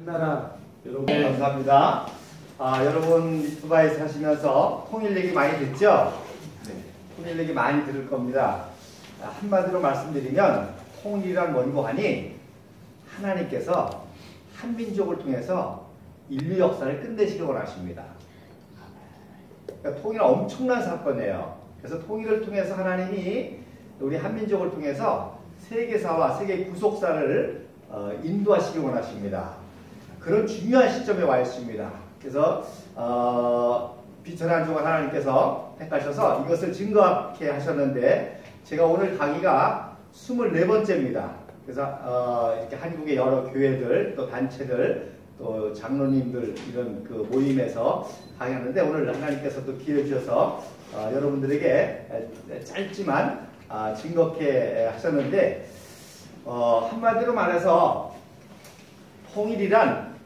나라 여러분. 네, 감사합니다. 여러분 리투바에 사시면서 통일 얘기 많이 듣죠? 네, 통일 얘기 많이 들을 겁니다. 한마디로 말씀드리면 통일이란 뭔고 하니 하나님께서 한민족을 통해서 인류 역사를 끝내시기 원하십니다. 그러니까 통일은 엄청난 사건이에요. 그래서 통일을 통해서 하나님이 우리 한민족을 통해서 세계사와 세계 구속사를 인도하시기 원하십니다. 그런 중요한 시점에 와 있습니다. 그래서 비천한 종을 하나님께서 택하셔서 이것을 증거하게 하셨는데 제가 오늘 강의가 24번째입니다. 그래서 이렇게 한국의 여러 교회들 또 단체들 또 장로님들 이런 그 모임에서 강의하는데 오늘 하나님께서 또 기회 주셔서 여러분들에게 짧지만 즐겁게 하셨는데 한마디로 말해서 통일이란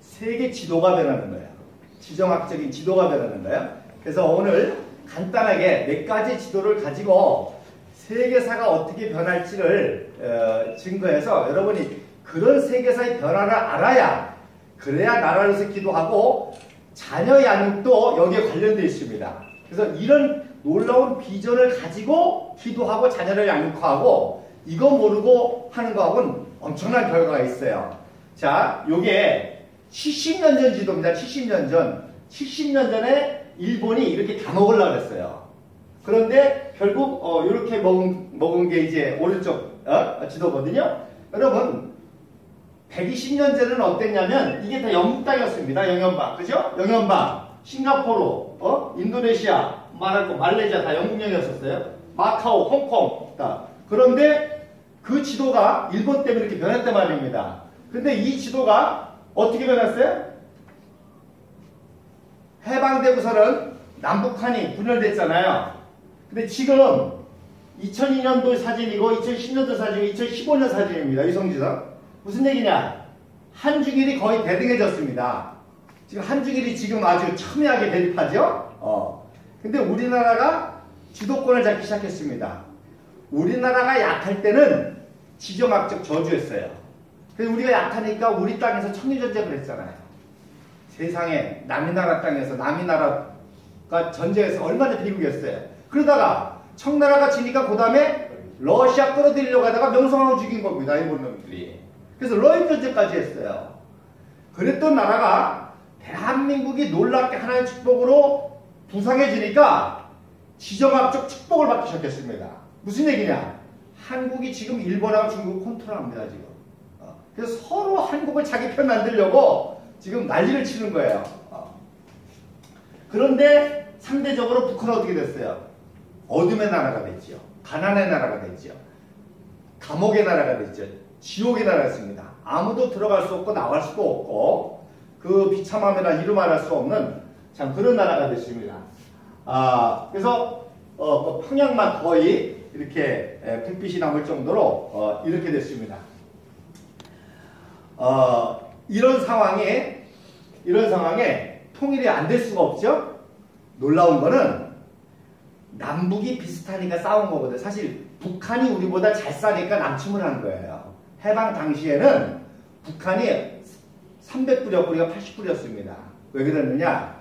세계 지도가 변하는 거예요. 지정학적인 지도가 변하는 거예요. 그래서 오늘 간단하게 몇 가지 지도를 가지고 세계사가 어떻게 변할지를 증거해서 여러분이 그런 세계사의 변화를 알아야 그래야 나라로서 기도하고 자녀 양육도 여기에 관련되어 있습니다. 그래서 이런 놀라운 비전을 가지고 기도하고 자녀를 양육하고 이거 모르고 하는 거하고는 엄청난 결과가 있어요. 자, 요게 70년 전 지도입니다. 70년 전. 70년 전에 일본이 이렇게 다 먹으려고 했어요. 그런데 결국 이렇게 먹은 게 이제 오른쪽 지도거든요. 여러분 120년 전에는 어땠냐면 이게 다 영국 땅이었습니다. 영연방. 그죠? 영연방. 싱가포르, 인도네시아, 말레이시아 다 영국령이었었어요. 마카오, 홍콩 다. 그런데 그 지도가 일본 때문에 이렇게 변했단 말입니다. 근데 이 지도가 어떻게 변했어요? 해방되고서는 남북한이 분열됐잖아요. 근데 지금 2002년도 사진이고 2010년도 사진이고 2015년 사진입니다. 위성지상. 무슨 얘기냐? 한중일이 거의 대등해졌습니다. 지금 한중일이 지금 아주 첨예하게 대립하죠? 근데 우리나라가 주도권을 잡기 시작했습니다. 우리나라가 약할 때는 지정학적 저주했어요. 그래서 우리가 약하니까 우리 땅에서 청일전쟁을 했잖아요. 세상에 남의 나라 땅에서 남의 나라가 전쟁에서 얼마나 비극이었어요. 그러다가 청나라가 지니까 그 다음에 러시아 끌어들이려고 하다가 명성황후 죽인 겁니다. 일본 놈들이. 그래서 러일 전쟁까지 했어요. 그랬던 나라가 대한민국이 놀랍게 하나님의 축복으로 부상해지니까 지정학적 축복을 받기 시작했습니다. 무슨 얘기냐? 한국이 지금 일본하고 중국을 컨트롤합니다. 지금. 그래서 서로 한국을 자기 편 만들려고 지금 난리를 치는 거예요. 그런데 상대적으로 북한은 어떻게 됐어요? 어둠의 나라가 됐죠. 가난의 나라가 됐죠. 감옥의 나라가 됐죠. 지옥의 나라였습니다. 아무도 들어갈 수 없고 나갈 수도 없고 그 비참함이나 이루 말할 수 없는 참 그런 나라가 됐습니다. 그래서 평양만 거의 이렇게 불빛이 남을 정도로 이렇게 됐습니다. 이런 상황에 통일이 안 될 수가 없죠. 놀라운 거는 남북이 비슷하니까 싸운 거거든요. 사실 북한이 우리보다 잘 싸니까 남침을 한 거예요. 해방 당시에는 북한이 300불이었고 우리가 80불이었습니다. 왜 그랬느냐?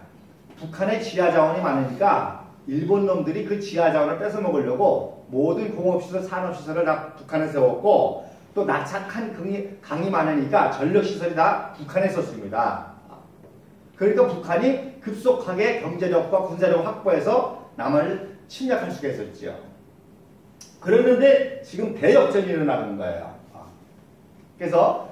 북한의 지하 자원이 많으니까 일본 놈들이 그 지하 자원을 뺏어 먹으려고 모든 공업시설, 산업시설을 다 북한에 세웠고 또 낙착한 강이 많으니까 전력시설이 다 북한에 있었습니다. 그러니까 북한이 급속하게 경제력과 군사력을 확보해서 남을 침략할 수가 있었죠. 그랬는데 지금 대역전이 일어나는 거예요. 그래서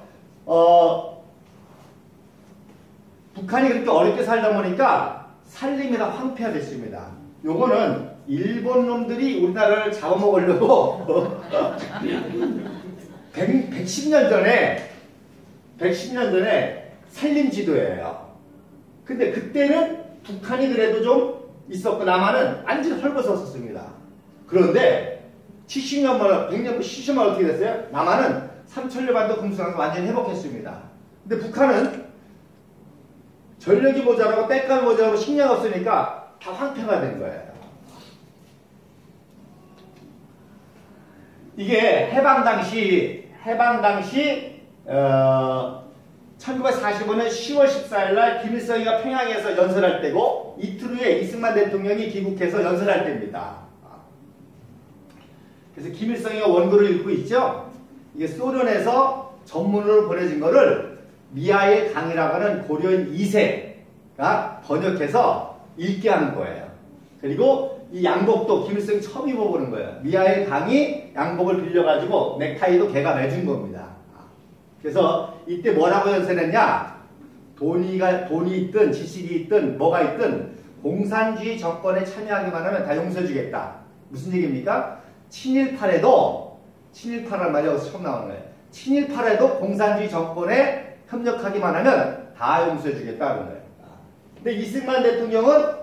북한이 그렇게 어렵게 살다 보니까 살림이 다 황폐화 됐습니다. 요거는 일본 놈들이 우리나라를 잡아먹으려고 110년 전에 살림지도예요. 근데 그때는 북한이 그래도 좀 있었고 남한은 완전히 헐벗었습니다. 그런데 70년 만에 100년 70년 만에 어떻게 됐어요? 남한은 삼천리반도 금수강에서 완전히 회복했습니다. 근데 북한은 전력이 모자라고 땔감이 모자라고 식량이 없으니까 다 황폐가 된 거예요. 이게 해방 당시 1945년 10월 14일 날 김일성이가 평양에서 연설할 때고 이틀 후에 이승만 대통령이 귀국해서 연설할 때입니다. 그래서 김일성이가 원고를 읽고 있죠. 이게 소련에서 전문으로 보내진 거를 미하일 강이라고 하는 고려인 2세가 번역해서 읽게 하는 거예요. 그리고 이 양복도 김일성이 처음 입어보는 거예요. 미하일 강이 양복을 빌려가지고 넥타이도 걔가 매준 겁니다. 그래서 이때 뭐라고 연설했냐? 돈이 있든 지식이 있든 뭐가 있든 공산주의 정권에 참여하기만 하면 다 용서해주겠다. 무슨 얘기입니까? 친일파라도, 친일파란 말이 여기서 처음 나오는 거예요. 친일파라도 공산주의 정권에 협력하기만 하면 다 용서해주겠다는 거예요. 근데 이승만 대통령은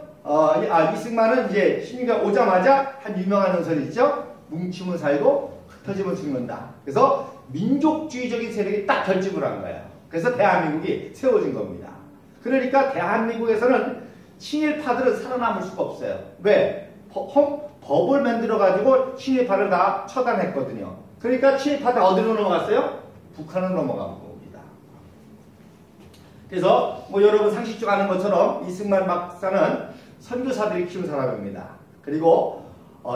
이승만은 이제 신임가 오자마자 한 유명한 연설이 있죠. 뭉치면 살고 흩어지면 죽는다. 그래서 민족주의적인 세력이 딱 결집을 한 거예요. 그래서 대한민국이 세워진 겁니다. 그러니까 대한민국에서는 친일파들은 살아남을 수가 없어요. 왜? 법을 만들어가지고 친일파를 다 처단했거든요. 그러니까 친일파들 어디로 넘어갔어요? 북한으로 넘어간 겁니다. 그래서 뭐 여러분 상식적으로 아는 것처럼 이승만 박사는 선교사들이 키운 사람입니다. 그리고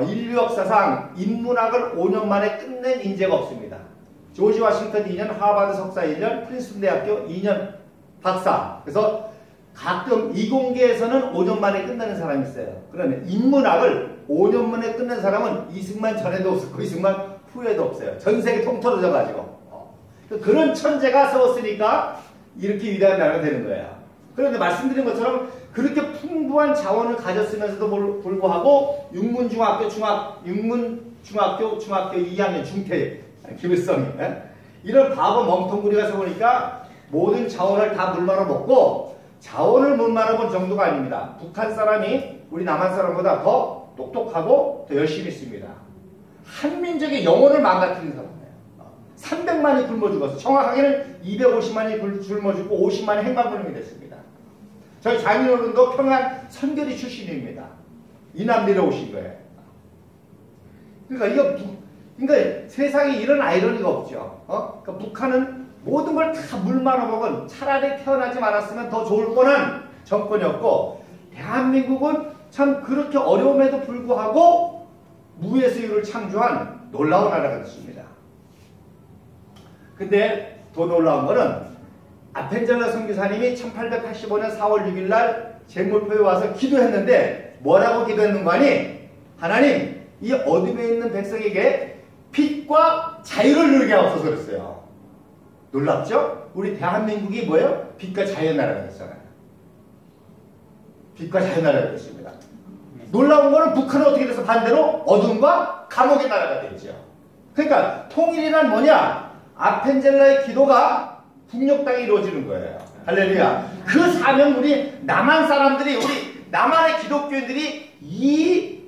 인류 역사상 인문학을 5년 만에 끝낸 인재가 없습니다. 조지 워싱턴 2년, 하버드 석사 1년, 프린스턴 대학교 2년 박사. 그래서 가끔 이공계에서는 5년 만에 끝내는 사람이 있어요. 그러면 인문학을 5년 만에 끝낸 사람은 이승만 전에도 없었고 이승만 후에도 없어요. 전 세계 통틀어져 가지고. 그런 천재가 세웠으니까 이렇게 위대한 나라가 되는 거예요. 그런데 말씀드린 것처럼 그렇게 풍부한 자원을 가졌으면서도 불구하고 육문중학교, 중학교 2학년 중퇴 김일성이 이런 바보 멍텅구리가 세우니까 모든 자원을 다 물말아 먹고 자원을 물말아 본 정도가 아닙니다. 북한 사람이 우리 남한 사람보다 더 똑똑하고 더 열심히 있습니다. 한민족의 영혼을 망가뜨리는 사람이에요. 300만이 굶어 죽었어. 정확하게는 250만이 굶어 죽고 50만이 행방불명이 됐습니다. 저희 장인어른도 평안 선결이 출신입니다. 이남 내려오신 거예요. 그러니까 세상에 이런 아이러니가 없죠. 그러니까 북한은 모든 걸 다 물 말아먹은 차라리 태어나지 말았으면 더 좋을 뻔한 정권이었고 대한민국은 참 그렇게 어려움에도 불구하고 무예수유를 창조한 놀라운 나라가 됐습니다. 근데 더 놀라운 거는 아펜젤러 선교사님이 1885년 4월 6일 날 제물포에 와서 기도했는데 뭐라고 기도했는 거 아니? 하나님, 이 어둠에 있는 백성에게 빛과 자유를 누리게 하옵소서 그랬어요. 놀랍죠? 우리 대한민국이 뭐예요? 빛과 자유의 나라가 됐잖아요. 빛과 자유의 나라가 됐습니다. 놀라운 거는 북한은 어떻게 돼서 반대로 어둠과 감옥의 나라가 되죠. 그러니까 통일이란 뭐냐? 아펜젤러의 기도가 북녘 땅에 이루어지는 거예요. 할렐루야. 그 사명 우리 남한 사람들이 우리 남한의 기독교인들이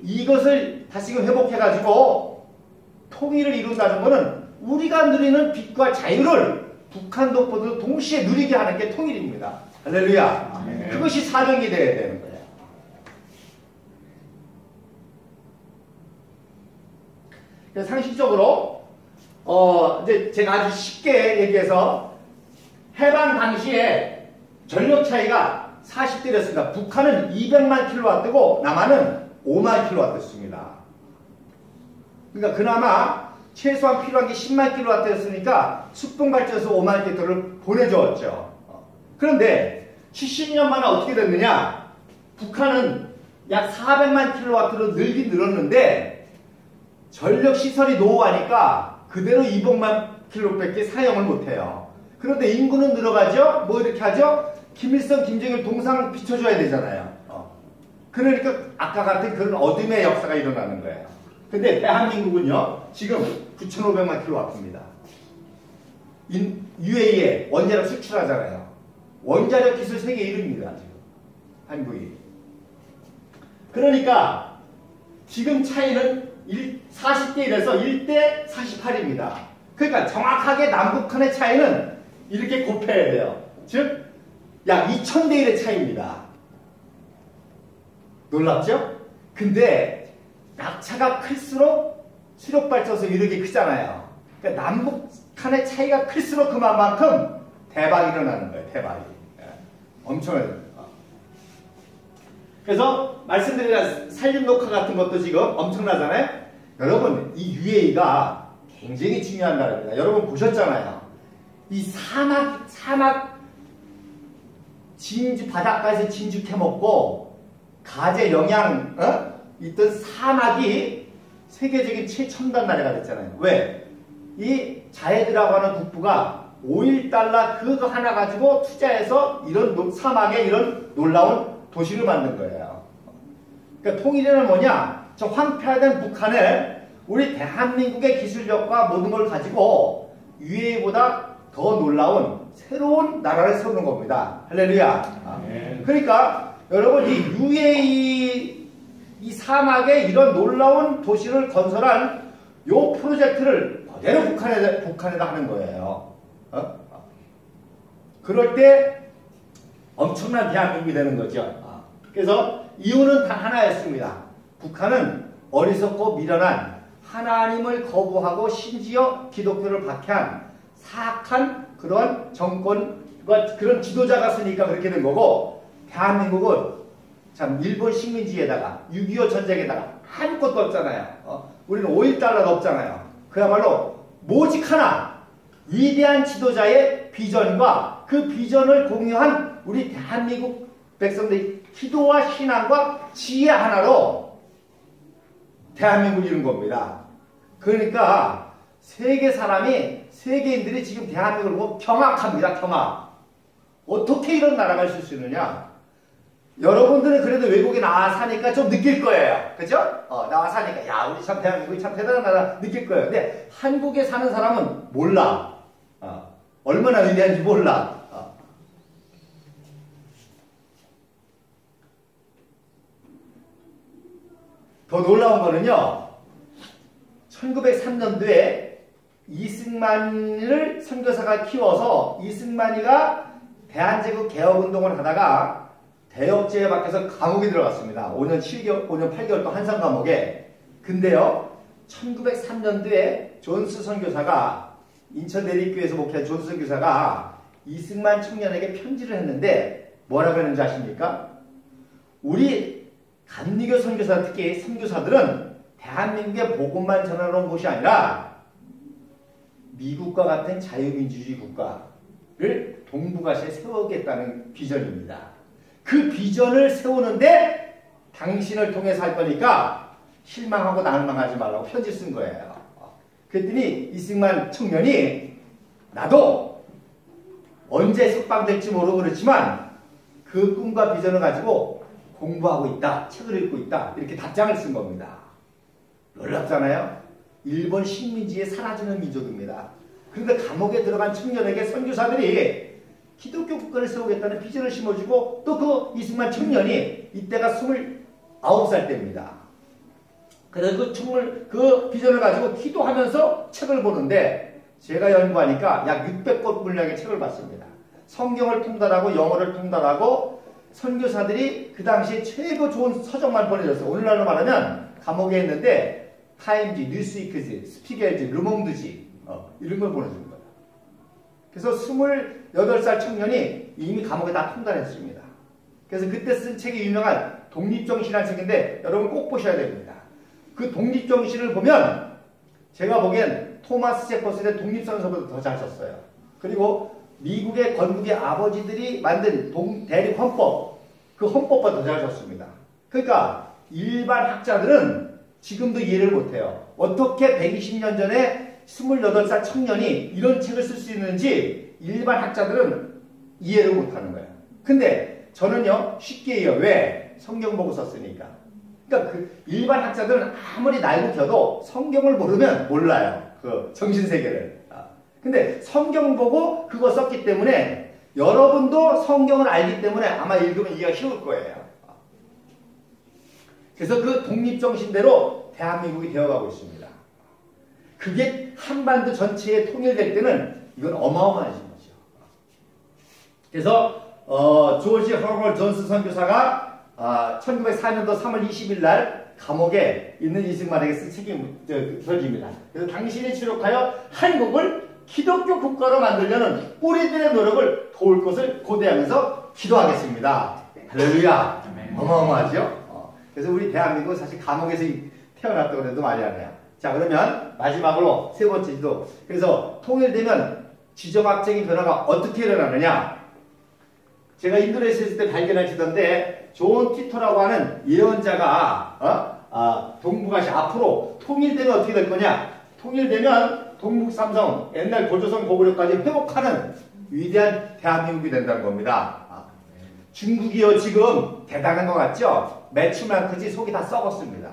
이것을 다시금 회복해가지고 통일을 이룬다는 것은 우리가 누리는 빛과 자유를 북한 독보도 동시에 누리게 하는 게 통일입니다. 할렐루야. 네. 그것이 사명이 되어야 되는 거예요. 그래서 상식적으로 이제 제가 아주 쉽게 얘기해서 해방 당시에 전력 차이가 40대였습니다. 북한은 200만 킬로와트고 남한은 5만 킬로와트였습니다. 그러니까 그나마 최소한 필요한 게 10만 킬로와트였으니까 숙풍발전소 5만 킬로와트를 보내주었죠. 그런데 70년 만에 어떻게 됐느냐? 북한은 약 400만 킬로와트로 늘긴 늘었는데 전력시설이 노후하니까 그대로 200만 킬로밖에 사용을 못해요. 그런데 인구는 늘어가죠? 뭐 이렇게 하죠? 김일성, 김정일 동상 비춰줘야 되잖아요. 그러니까 아까 같은 그런 어둠의 역사가 일어나는 거예요. 근데 대한민국은요, 지금 9,500만 킬로와트입니다. UAE에 원자력 수출하잖아요. 원자력 기술 세계 1위입니다, 지금. 한국이. 그러니까 지금 차이는 40대 1에서 1대 48입니다. 그러니까 정확하게 남북한의 차이는 이렇게 곱해야 돼요. 즉, 약 2000대 1의 차이입니다. 놀랍죠? 근데 낙차가 클수록 수력발전소 이렇게 크잖아요. 그러니까 남북한의 차이가 클수록 그만큼 대박이 일어나는 거예요. 대박이. 엄청나요. 그래서 말씀드린 산림 녹화 같은 것도 지금 엄청나잖아요. 여러분 이 UAE가 굉장히 중요한 나라입니다. 여러분 보셨잖아요. 이 사막 진주 바닷가에서 진주 캐먹고 가재 영양 있던 사막이 세계적인 최첨단 나라가 됐잖아요. 왜? 이 자이드라고 하는 국부가 5.1달러 그거 하나 가지고 투자해서 이런 사막에 이런 놀라운 도시를 만든 거예요. 그러니까 통일에는 뭐냐? 저 황폐화된 북한을 우리 대한민국의 기술력과 모든 걸 가지고 UAE보다 더 놀라운 새로운 나라를 세우는 겁니다. 할렐루야. 그러니까 여러분 이 UAE 이 사막에 이런 놀라운 도시를 건설한 요 프로젝트를 그대로 북한에다 하는 거예요. 그럴 때 엄청난 대한민국이 되는 거죠. 그래서 이유는 단 하나였습니다. 북한은 어리석고 미련한 하나님을 거부하고 심지어 기독교를 박해한 사악한 그런 정권과 그런 지도자가 쓰니까 그렇게 된 거고, 대한민국은 참 일본 식민지에다가 6.25 전쟁에다가 아무것도 없잖아요. 우리는 5.1달러도 없잖아요. 그야말로 오직 하나 위대한 지도자의 비전과 그 비전을 공유한 우리 대한민국 백성들의 기도와 신앙과 지혜 하나로 대한민국을 이룬 겁니다. 그러니까 세계인들이 지금 대한민국을 보고 경악합니다. 경악. 어떻게 이런 나라가 있을 수 있느냐? 여러분들은 그래도 외국에 나와 사니까 좀 느낄 거예요. 그죠? 나와 사니까 야 우리 참 대한민국이 참 대단한 나라 느낄 거예요. 근데 한국에 사는 사람은 몰라. 얼마나 위대한지 몰라. 더 놀라운 거는요. 1903년도에 이승만을 선교사가 키워서 이승만이가 대한제국 개혁운동을 하다가 대역죄에 박혀서 감옥에 들어갔습니다. 5년 8개월 동안 한산 감옥에. 근데요. 1903년도에 존스 선교사가 인천 내립교회에서 목회한 존스 선교사가 이승만 청년에게 편지를 했는데 뭐라고 했는지 아십니까? 우리 감리교 선교사, 특히 선교사들은 대한민국의 복음만 전하는 곳이 아니라 미국과 같은 자유민주주의 국가를 동북아시아에 세우겠다는 비전입니다. 그 비전을 세우는데 당신을 통해서 할 거니까 실망하고 낭망하지 말라고 편지 쓴 거예요. 그랬더니 이승만 청년이 나도 언제 석방될지 모르고 그렇지만 그 꿈과 비전을 가지고 공부하고 있다. 책을 읽고 있다. 이렇게 답장을 쓴 겁니다. 놀랍잖아요. 일본 식민지에 사라지는 민족입니다. 그런데 감옥에 들어간 청년에게 선교사들이 기독교 국가를 세우겠다는 비전을 심어주고 또 그 이승만 청년이 이때가 29살 때입니다. 그래서 그 비전을 가지고 기도하면서 책을 보는데 제가 연구하니까 약 600권 분량의 책을 봤습니다. 성경을 통달하고 영어를 통달하고 선교사들이 그 당시에 최고 좋은 서적만 보내줬어요. 오늘날로 말하면 감옥에 있는데 타임지, 뉴스위크지, 스피겔지, 르몽드지 이런 걸 보내준 거예요. 그래서 28살 청년이 이미 감옥에 다 통달했습니다. 그래서 그때 쓴 책이 유명한 독립정신이라는 책인데 여러분 꼭 보셔야 됩니다. 그 독립정신을 보면 제가 보기엔 토마스 제퍼슨의 독립선서보다 더 잘 썼어요. 그리고 미국의 건국의 아버지들이 만든 대립헌법, 그 헌법보다 더 잘 썼습니다. 그러니까 일반 학자들은 지금도 이해를 못해요. 어떻게 120년 전에 28살 청년이 이런 책을 쓸 수 있는지 일반 학자들은 이해를 못하는 거예요. 근데 저는요 쉽게 이해해요. 왜? 성경 보고 썼으니까. 그러니까 그 일반 학자들은 아무리 날고 켜도 성경을 모르면 몰라요. 그 정신세계를. 근데 성경 보고 그거 썼기 때문에 여러분도 성경을 알기 때문에 아마 읽으면 이해가 쉬울 거예요. 그래서 그 독립정신대로 대한민국이 되어가고 있습니다. 그게 한반도 전체에 통일될 때는 이건 어마어마하신 거죠. 그래서 조지 허걸 존스 선교사가 1904년도 3월 20일 날 감옥에 있는 이승만에게 쓴 책이 편지입니다. 그래서 당신이 추록하여 한국을 기독교 국가로 만들려는 우리들의 노력을 도울 것을 고대하면서 기도하겠습니다. 할렐루야. 어마어마하죠? 그래서 우리 대한민국은 사실 감옥에서 태어났다고 해도 말이 안 해요. 자, 그러면 마지막으로 세 번째 지도. 그래서 통일되면 지정학적인 변화가 어떻게 일어나느냐? 제가 인도네시아 있을 때 발견한 지도인데 존 티토라고 하는 예언자가 동북아시아 앞으로 통일되면 어떻게 될 거냐? 통일되면 동북 삼성, 옛날 고조선 고구려까지 회복하는 위대한 대한민국이 된다는 겁니다. 중국이요 지금 대단한 것 같죠? 매출만 크지 속이 다 썩었습니다.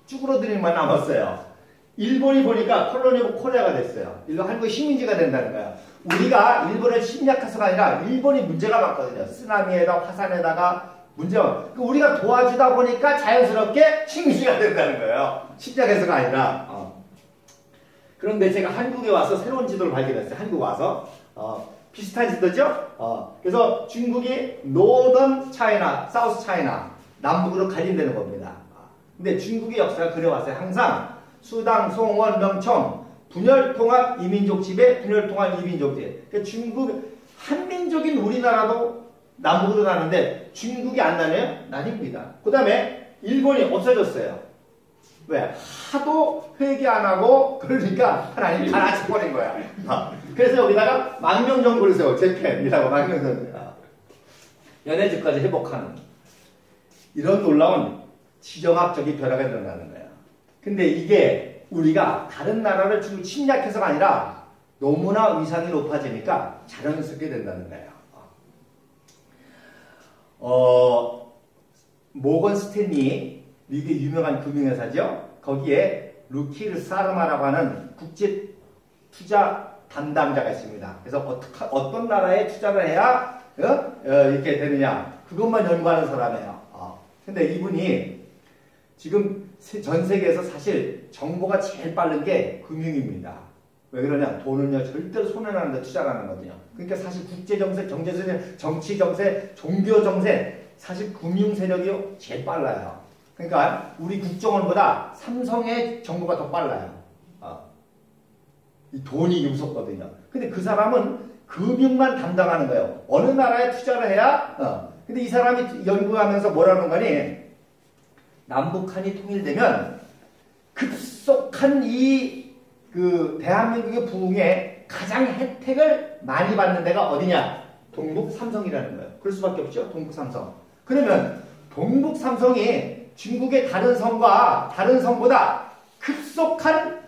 쭈그러들기만 남았어요. 일본이 보니까 콜로니 오브 코리아가 됐어요. 일본 한국의 식민지가 된다는 거야. 우리가 일본을 침략해서가 아니라 일본이 문제가 많거든요. 쓰나미에다 화산에다가 문제가. 우리가 도와주다 보니까 자연스럽게 식민지가 된다는 거예요. 침략해서가 아니라. 그런데 제가 한국에 와서 새로운 지도를 발견했어요. 한국 와서. 비슷한 지도죠? 그래서 중국이 노던 차이나, 사우스 차이나, 남북으로 갈린다는 겁니다. 근데 중국의 역사가 그려왔어요. 항상 수당, 송원, 명청, 분열통합 이민족 지배, 분열통합 이민족 지배. 그러니까 중국, 한민족인 우리나라도 남북으로 가는데 중국이 안 나네요? 나뉩니다. 그 다음에 일본이 없어졌어요. 왜? 하도 회개 안 하고 그러니까 하나님 갈아쳐버린 거야. 그래서 여기다가 망명정부를 세워. 재팬이라고 망명정부. 연해주까지 회복하는 이런 놀라운 지정학적인 변화가 일어나는 거예요. 근데 이게 우리가 다른 나라를 지금 침략해서가 아니라 너무나 위상이 높아지니까 자연스럽게 된다는 거예요. 모건 스탠리, 미국의 유명한 금융회사죠. 거기에 루키르 사르마라고 하는 국제 투자 담당자가 있습니다. 그래서 어떤 나라에 투자를 해야 이렇게 되느냐 그것만 연구하는 사람이에요. 근데 이분이 지금 전 세계에서 사실 정보가 제일 빠른 게 금융입니다. 왜 그러냐? 돈은요 절대로 손해나는 데 투자를 하는 거거든요. 그러니까 사실 국제정세, 경제정세, 정치정세, 종교정세 사실 금융 세력이 제일 빨라요. 그러니까 우리 국정원보다 삼성의 정보가 더 빨라요. 이 돈이 무섭거든요. 근데 그 사람은 금융만 담당하는 거예요. 어느 나라에 투자를 해야 근데 이 사람이 연구하면서 뭐라는 거니? 남북한이 통일되면 급속한 대한민국의 부흥에 가장 혜택을 많이 받는 데가 어디냐? 동북 삼성이라는 거예요. 그럴 수밖에 없죠. 동북 삼성. 그러면 동북 삼성이 중국의 다른 성과 다른 성보다 급속한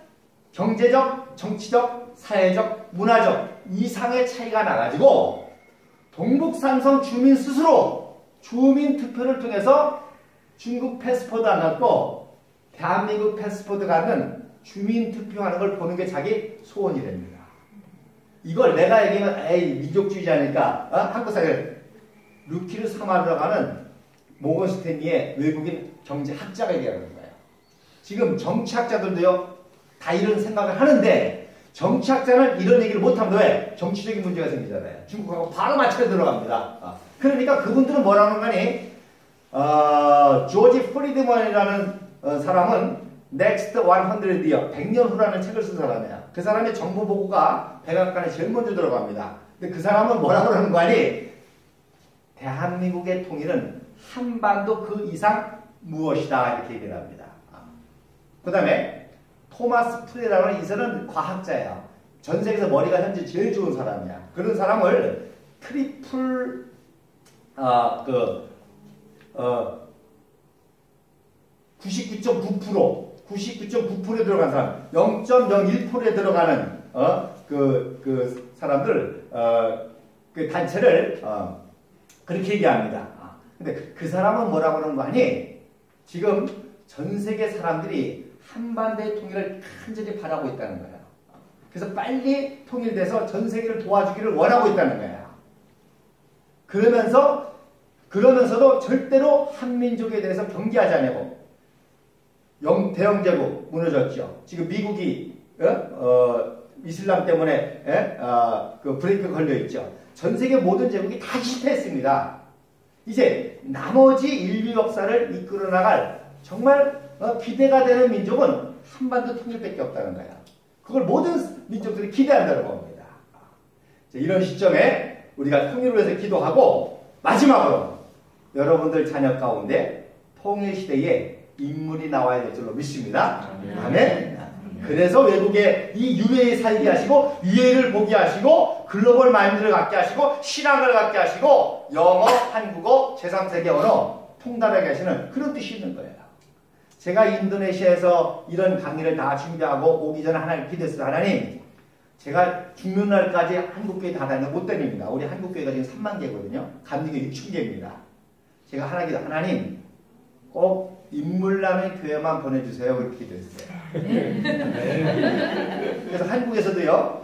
경제적, 정치적, 사회적, 문화적 이상의 차이가 나가지고 동북 삼성 주민 스스로 주민 투표를 통해서 중국 패스포드 안 갖고 대한민국 패스포드 갖는 주민 투표하는 걸 보는 게 자기 소원이 됩니다. 이걸 내가 얘기하면 에이 민족주의자니까 한국 사회 루키르 사마르라고 하는 모건 스탠리의 외국인 경제학자가 얘기하는 거예요. 지금 정치학자들도요 다 이런 생각을 하는데 정치학자는 이런 얘기를 못하면 왜? 정치적인 문제가 생기잖아요. 중국하고 바로 맞춰 들어갑니다. 그러니까 그분들은 뭐라는 거니? 조지 프리드먼이라는 사람은 Next 100year, 100년 후라는 책을 쓴 사람이야. 그 사람의 정보 보고가 백악관에 제일 먼저 들어갑니다. 근데 그 사람은 뭐라고 그러는 거 아니? 대한민국의 통일은 한반도 그 이상 무엇이다 이렇게 얘기를 합니다. 그 다음에 토마스 프레라고 하는 이 사람은 과학자예요. 전 세계에서 머리가 현재 제일 좋은 사람이야. 그런 사람을 트리플 99.9%에 들어간 사람, 0.01%에 들어가는 그 사람들 그 단체를 그렇게 얘기합니다. 근데 그 사람은 뭐라고 하는 거 아니? 지금 전 세계 사람들이 한반도의 통일을 간절히 바라고 있다는 거예요. 그래서 빨리 통일돼서 전 세계를 도와주기를 원하고 있다는 거예요. 그러면서도 절대로 한민족에 대해서 경계하지 않고 대영제국 무너졌죠. 지금 미국이 이슬람 때문에 그 브레이크 걸려 있죠. 전 세계 모든 제국이 다 실패했습니다. 이제 나머지 인류 역사를 이끌어 나갈 정말 기대가 되는 민족은 한반도 통일밖에 없다는 거야. 그걸 모든 민족들이 기대한다는 겁니다. 이런 시점에 우리가 통일을 위해서 기도하고 마지막으로 여러분들 자녀 가운데 통일시대에 인물이 나와야 될 줄로 믿습니다. 아멘. 그래서 외국에 이 유해에 살게 하시고 유해를 보게 하시고 글로벌 마인드를 갖게 하시고 신앙을 갖게 하시고 영어, 한국어, 제3세계 언어 통달하게 하시는 그런 뜻이 있는 거예요. 제가 인도네시아에서 이런 강의를 다 준비하고 오기 전에 하나님 기도했어요. 하나님, 제가 죽는 날까지 한국교회 다 다니는 못 다닙니다. 우리 한국교회가 지금 3만 개거든요. 감리교 6천 개입니다. 제가 하나님 꼭 인물나는 교회만 보내주세요. 그렇게 기도했어요. 그래서 한국에서도요,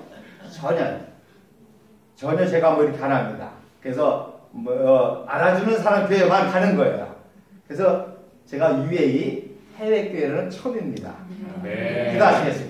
전혀 제가 뭐 이렇게 안 합니다. 그래서 알아주는 사람 교회만 가는 거예요. 그래서 제가 UAE 해외교회는 처음입니다. 기도하시겠습니다.